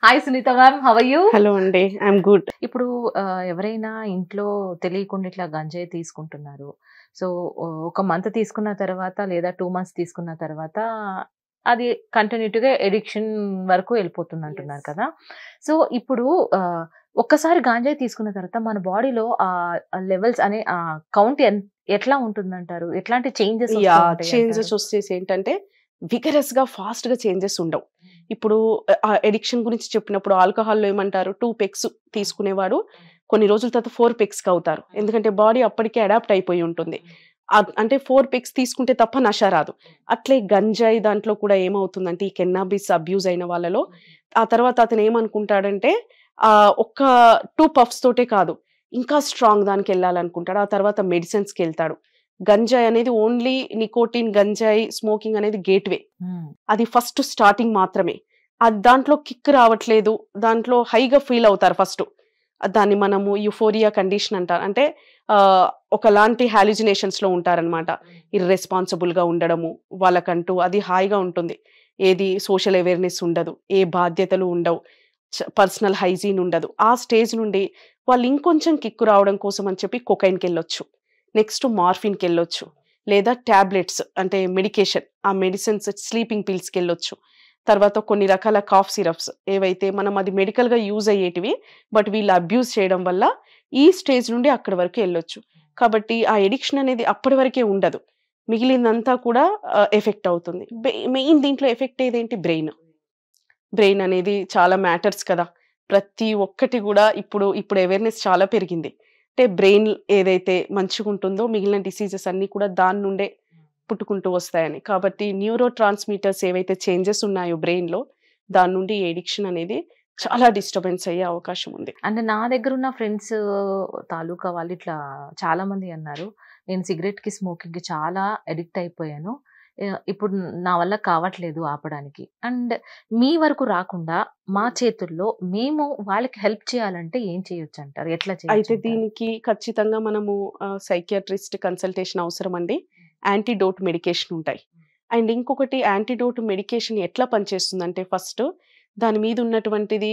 Hi Sunitha ma'am, how are you? Hello అండి, I'm good. ఇప్పుడు ఎవరైనా ఇంట్లో తెలియకుండా ఇట్లా గంజాయి తీసుకుంటున్నారు. సో, ఒక మంత్ తీసుకున్న తర్వాత లేదా 2 మంత్స్ తీసుకున్న తర్వాత అది కంటిన్యూటీగా ఎడిక్షన్ వరకు వెళ్ళిపోతుందంటున్నారు కదా! సో, ఇప్పుడు ఒక్కసారి గాంజాయి తీసుకున్న తర్వాత మన బాడీలో లెవెల్స్ అనే కౌంట్ ఎట్లా ఉంటుందంటారు? ఎట్లాంటి చేంజెస్ వస్తూ ఉంటాయి చేంజెస్ అంటారు? వచ్చేసి ఏంటంటే విగరస్‌గా, ఫాస్ట్‌గా చేంజెస్ ఉండవు. ఇప్పుడు అడిక్షన్ గురించి చెప్పినప్పుడు ఆల్కహాల్‌లో ఏమంటారు 2 పెగ్స్ తీసుకునేవాడు కొన్ని రోజుల తర్వాత 4 పెగ్స్‌కి అవుతారు. ఎందుకంటే బాడీ అప్పటికే అడాప్ట్ అయిపోయి ఉంటుంది. అంటే 4 పెగ్స్ తీసుకుంటే తప్ప నష రాదు. అట్లే గంజాయి దాంట్లో కూడా ఏమవుతుందంటే ఈ కెన్నాబిస్ అబ్యూజ్ అయిన వాళ్ళలో ఆ తర్వాత అతను ఏమనుకుంటాడంటే ఒక్క 2 పఫ్స్ తోటే కాదు, ఇంకా స్ట్రాంగ్ దానికెళ్ళాలనుకుంటాడు. ఆ తర్వాత మెడిసిన్స్‌కెళ్తాడు. గంజాయి అనేది ఓన్లీ నికోటిన్, గంజాయి, స్మోకింగ్ అనేది గేట్‌వే. హ్మ్. అది ఫస్ట్ స్టార్టింగ్ మాత్రమే. అది దాంట్లో కిక్ రావట్లేదు. దాంట్లో హైగా ఫీల్ అవుతారు ఫస్టు. దాన్ని మనము యుఫోరియా కండిషన్ అంటారు. అంటే ఒకలాంటి హాలుజినేషన్స్‌లో ఉంటారనమాట. ఇర్రెస్పాన్సిబుల్‌గా ఉండడము, వాళ్ళకంటూ అది హాయిగా ఉంటుంది. ఏది సోషల్ అవేర్‌నెస్ ఉండదు. ఏ బాధ్యతలు ఉండవు. పర్సనల్ హైజీన్ ఉండదు. ఆ స్టేజ్ నుండి వాళ్ళు ఇంకొంచెం కిక్కు రావడం కోసం అని చెప్పి కొకైన్‌కెళ్ళొచ్చు. నెక్స్ట్ మార్ఫిన్‌కెళ్ళొచ్చు. లేదా టాబ్లెట్స్ అంటే మెడికేషన్. ఆ మెడిసిన్స్ స్లీపింగ్ పిల్స్‌కెళ్ళొచ్చు. తర్వాత కొన్ని రకాల కాఫ్ సిరప్స్ ఏవైతే మనం అది మెడికల్‌గా యూజ్ అయ్యేటివి. బట్ వీళ్ళు అబ్యూజ్ చేయడం వల్ల ఈ స్టేజ్ నుండి అక్కడి వరకు ఎళ్ళొచ్చు. కాబట్టి ఆ ఎడిక్షన్ అనేది అప్పటి వరకే ఉండదు. మిగిలిందంతా కూడా ఎఫెక్ట్ అవుతుంది. మెయిన్ దీంట్లో ఎఫెక్ట్ ఏదేంటి బ్రెయిన్. బ్రెయిన్ అనేది చాలా మ్యాటర్స్ కదా! ప్రతి ఒక్కటి గూడా ఇప్పుడు అవేర్‌నెస్ చాలా పెరిగింది. అంటే బ్రెయిన్ ఏదైతే మంచిగుంటుందో మిగిలిన డిసీజెస్ అన్నీ కూడా దాని నుండే పుట్టుకుంటూ వస్తాయని. కాబట్టి న్యూరో ట్రాన్స్‌మిటర్స్ ఏవైతే చేంజెస్ ఉన్నాయో బ్రెయిన్‌లో దాని నుండి ఎడిక్షన్ అనేది చాలా డిస్టర్బెన్స్ అయ్యే అవకాశం ఉంది. అంటే నా దగ్గరున్న ఫ్రెండ్స్ తాలూకా వాళ్ళు ఇట్లా చాలామంది అన్నారు. నేను సిగరెట్‌కి, స్మోకింగ్‌కి చాలా అడిక్ట్ అయిపోయాను. ఇప్పుడు నా వల్ల కావట్లేదు ఆపడానికి. అండ్ మీ వరకు రాకుండా మా చేతుల్లో మేము వాళ్ళకి హెల్ప్ చేయాలంటే ఏం చేయొచ్చంటారు? ఎట్లా అయితే చేయొచ్చంటారు? దీనికి ఖచ్చితంగా మనము సైకియాట్రిస్ట్ కన్సల్టేషన్ అవసరమండి. యాంటీడోట్ మెడికేషన్ ఉంటాయి. అండ్ ఇంకొకటి యాంటీడోట్ మెడికేషన్ ఎట్లా పనిచేస్తుందంటే ఫస్ట్ దాని మీద ఉన్నటువంటిది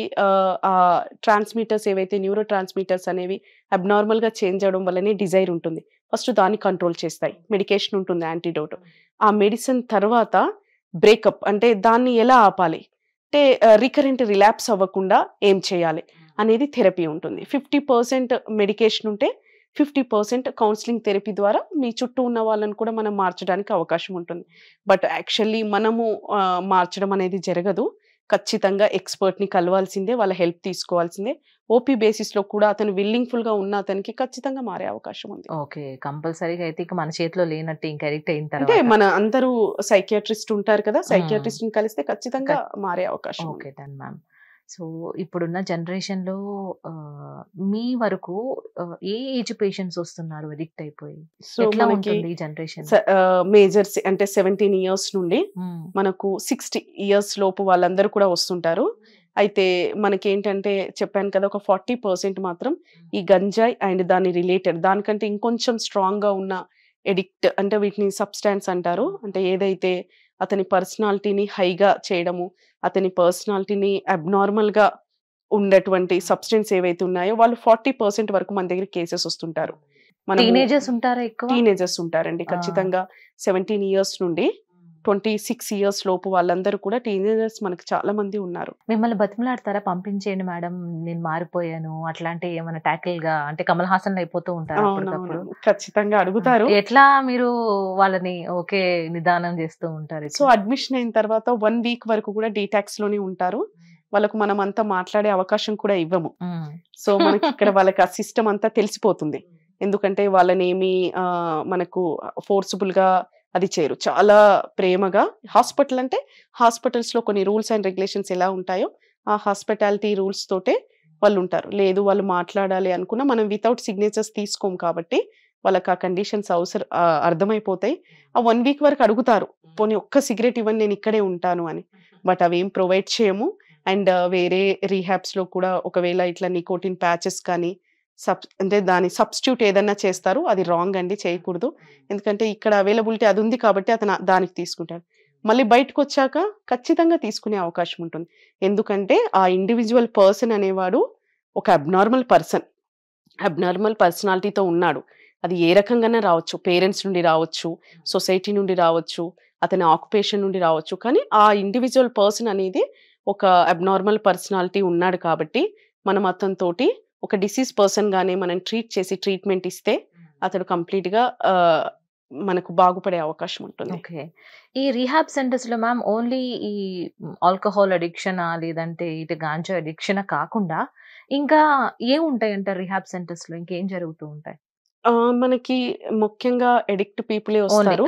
ట్రాన్స్‌మిటర్స్ ఏవైతే న్యూరో ట్రాన్స్‌మిటర్స్ అనేవి అబ్నార్మల్‌గా చేంజ్ అవ్వడం వల్లనే డిజైర్ ఉంటుంది. ఫస్ట్ దాన్ని కంట్రోల్ చేస్తాయి. మెడికేషన్ ఉంటుంది యాంటీడోట్. ఆ మెడిసిన్ తర్వాత బ్రేకప్ అంటే దాన్ని ఎలా ఆపాలి? అంటే రికరెంట్ రిలాప్స్ అవ్వకుండా ఏం చేయాలి? అనేది థెరపీ ఉంటుంది. 50% మెడికేషన్ ఉంటే 50% కౌన్సెలింగ్ థెరపీ ద్వారా మీ చుట్టూ ఉన్న వాళ్ళని కూడా మనం మార్చడానికి అవకాశం ఉంటుంది. బట్ యాక్చువల్లీ మనము మార్చడం అనేది జరగదు. ఖచ్చితంగా ఎక్స్‌పర్ట్‌ని కలవాల్సిందే. వాళ్ళ హెల్ప్ తీసుకోవాల్సిందే. ఓపీ బేసిస్‌లో కూడా అతను విల్లింగ్‌ఫుల్‌గా ఉన్న అతనికి ఖచ్చితంగా మారే అవకాశం ఉంది. ఓకే. కంపల్సరీగా అయితే ఇక మన చేతిలో లేనట్టే ఇంక అడిక్ట్ అయిన అంటే తర్వాత. మన అందరూ సైకియాట్రిస్ట్ ఉంటారు కదా! హ్మ్. సైకియాట్రిస్ట్‌ని కలిస్తే ఖచ్చితంగా మారే అవకాశం ఉంది. ఓకే. Done ma'am. సో, ఇప్పుడున్న జనరేషన్‌లో మీ వరకు ఏ ఏజ్ పేషెంట్స్ వస్తున్నారు అడిక్ట్ అయిపోయి? సో, ఎట్లా మనకి ఉంటుంది ఈ జనరేషన్? మేజర్స్ అంటే 17 ఇయర్స్ నుండి హ్మ్. మనకు 60 ఇయర్స్ లోపు వాళ్ళందరూ కూడా వస్తుంటారు. అయితే మనకేంటంటే చెప్పాను కదా! ఒక 40% మాత్రం ఈ గంజాయి అండ్ దాని రిలేటెడ్ దానికంటే ఇంకొంచెం స్ట్రాంగ్‌గా ఉన్న అంటే వీటిని సబ్‌స్టాన్స్ అంటారు. అంటే ఏదైతే అతని పర్సనాలిటీని హైగా చేయడము, అతని పర్సనాలిటీని అబ్నార్మల్‌గా ఉండేటువంటి సబ్‌స్టెన్స్ ఏవైతే ఉన్నాయో వాళ్ళు 40% వరకు మన దగ్గర కేసెస్ వస్తుంటారు. మనము టీనేజర్స్ ఉంటారా ఎక్కువ? టీనేజర్స్ ఉంటారండి. ఆ! ఖచ్చితంగా 17 ఇయర్స్ నుండి 26 ఇయర్స్ లోపు వాళ్ళందరూ కూడా టీనేజర్స్ మనకు చాలా మంది ఉన్నారు. మిమ్మల్ని బతిమిలాడతారా? పంపించేయండి మేడం నేను మారిపోయాను. అట్లాంటివి ఏమైనా టాకిల్‌గా అంటే కమల్ హాసన్‌లో అయిపోతూ ఉంటారా అవునవును. అప్పటికప్పుడు? ఖచ్చితంగా అడుగుతారు. ఎట్లా మీరు వాళ్ళని ఓకే నిదానం చేస్తూ ఉంటారు సో, ఇట్లా? అడ్మిషన్ అయిన తర్వాత 1 వీక్ వరకు కూడా డీటాక్స్‌లోనే ఉంటారు. వాళ్ళకు మనం అంతా మాట్లాడే అవకాశం కూడా ఇవ్వము. హ్మ్. సో, మనకిక్కడ వాళ్ళకి ఆ సిస్టమ్ అంతా తెలిసిపోతుంది. ఎందుకంటే వాళ్ళనేమి మనకు ఫోర్సిబుల్‌గా అది చేయరు. చాలా ప్రేమగా హాస్పిటల్ అంటే హాస్పిటల్స్‌లో కొన్ని రూల్స్ అండ్ రెగ్యులేషన్స్ ఎలా ఉంటాయో, ఆ హాస్పిటాలిటీ రూల్స్ తోటే వాళ్ళుంటారు. లేదు వాళ్ళు మాట్లాడాలి అనుకున్నా మనం వితౌట్ సిగ్నేచర్స్ తీసుకోము కాబట్టి వాళ్ళకి ఆ కండిషన్స్ అర్థమైపోతాయి. ఆ 1 వీక్ వరకు అడుగుతారు. పోనీ ఒక్క సిగరెట్ ఇవ్వండి నేను ఇక్కడే ఉంటాను అని. బట్ అవేం ప్రొవైడ్ చేయము. అండ్ వేరే రీహాబ్స్‌లో కూడా ఒకవేళ ఇట్లా నికోటిన్ ప్యాచెస్ కానీ అంటే దాని సబ్‌స్టిట్యూట్ ఏదన్నా చేస్తారు. అది రాంగ్ అండి చేయకూడదు. ఎందుకంటే ఇక్కడ అవైలబిలిటీ అది ఉంది కాబట్టి అతను దానికి తీసుకుంటాడు. మళ్ళీ బయటకు వచ్చాక ఖచ్చితంగా తీసుకునే అవకాశం ఉంటుంది. ఎందుకంటే ఆ ఇండివిజువల్ పర్సన్ అనేవాడు ఒక అబ్నార్మల్ పర్సనాలిటీతో ఉన్నాడు. అది ఏ రకంగానే రావచ్చు, పేరెంట్స్ నుండి రావచ్చు, సొసైటీ నుండి రావచ్చు, అతని ఆక్యుపేషన్ నుండి రావచ్చు. కానీ ఆ ఇండివిజువల్ పర్సన్ అనేది ఒక అబ్నార్మల్ పర్సనాలిటీ ఉన్నాడు కాబట్టి మనం అతనితోటి ఒక డిసీజ్ పర్సన్ గానే మనం ట్రీట్ చేసి ట్రీట్మెంట్ ఇస్తే అతడు కంప్లీట్ గా మనకు బాగుపడే అవకాశం ఉంటుంది. ఓకే. ఈ రీహాబ్ సెంటర్స్ లో మ్యామ్ ఓన్లీ ఈ ఆల్కహాల్ అడిక్షన్ లేదంటే ఇటు గాంజా అడిక్షన్ కాకుండా ఇంకా ఏముంటాయంటారు రీహాబ్ సెంటర్స్ లో? ఇంకేం జరుగుతూ ఉంటాయి? మనకి ముఖ్యంగా ఎడిక్ట్ పీపులే ఓన్లీ వస్తారు,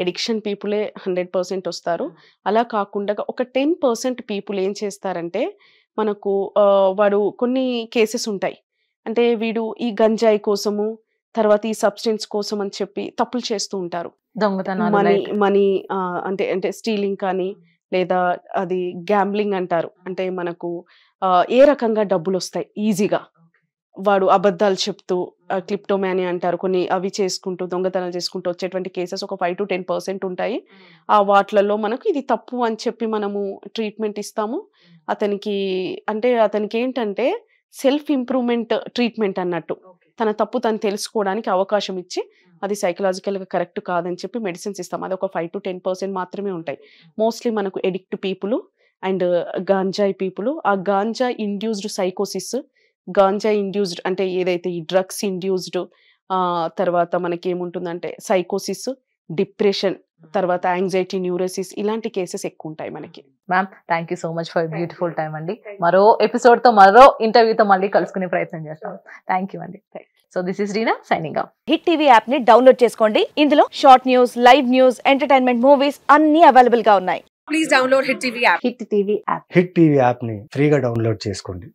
ఎడిక్షన్ పీపులే 100% వస్తారు. అలా కాకుండా ఒక 10% పీపుల్ ఏం చేస్తారంటే మనకు వాడు కొన్ని కేసెస్ ఉంటాయి. అంటే వీడు ఈ గంజాయి కోసము, తర్వాత ఈ సబ్స్టెన్స్ కోసం అని చెప్పి తప్పులు చేస్తూ ఉంటారు. దొంగతనాలు మనీ లైక్ మనీ అంటే స్టీలింగ్ కానీ, లేదా అది గ్యాంబ్లింగ్ అంటారు. అంటే మనకు ఏ రకంగా డబ్బులు వస్తాయి ఈజీగా, వాడు అబద్ధాలు చెప్తూ క్లిప్టోమానీ అంటారు, కొన్ని అవి చేసుకుంటూ దొంగతనాలు చేసుకుంటూ వచ్చేటువంటి కేసెస్ ఒక 5 to 10% ఉంటాయి. ఆ వాటిలలో మనకు ఇది తప్పు అని చెప్పి మనము ట్రీట్మెంట్ ఇస్తాము అతనికి. అంటే అతనికి ఏంటంటే సెల్ఫ్ ఇంప్రూవ్మెంట్ ట్రీట్మెంట్ అన్నట్టు, తన తప్పు తను తెలుసుకోవడానికి అవకాశం ఇచ్చి అది సైకలాజికల్గా కరెక్ట్ కాదని చెప్పి మెడిసిన్స్ ఇస్తాం. అది ఒక 5 to 10% మాత్రమే ఉంటాయి. మోస్ట్లీ మనకు ఎడిక్ట్ పీపుల్ అండ్ గాంజాయి పీపుల్, ఆ గాంజా ఇండ్యూస్డ్ సైకోసిస్, గాంజా ఇండ్యూస్డ్ అంటే ఏదైతే ఈ డ్రగ్స్ ఇండ్యూస్డ్, తర్వాత మనకి ఏముంటుందంటే సైకోసిస్, డిప్రెషన్, తర్వాత యాంగ్జైటీ, న్యూరోసిస్, ఇలాంటి కేసెస్ ఎక్కువ ఉంటాయి మనకి. Ma'am thank you so much for beautiful time అండి. మరో ఎపిసోడ్ తో మరో ఇంటర్వ్యూతో మళ్ళీ కలుసుకునే ప్రయత్నం చేస్తాం. థ్యాంక్ యూ అండి. So this is Reena signing off. Hit TV app ని డౌన్లోడ్ చేసుకోండి. ఇందులో short news, live news, entertainment movies అన్ని అవైలబుల్ గా ఉన్నాయి. Please download hit TV app. Hit TV app. Hit TV app ని ఫ్రీగా డౌన్లోడ్ చేసుకోండి.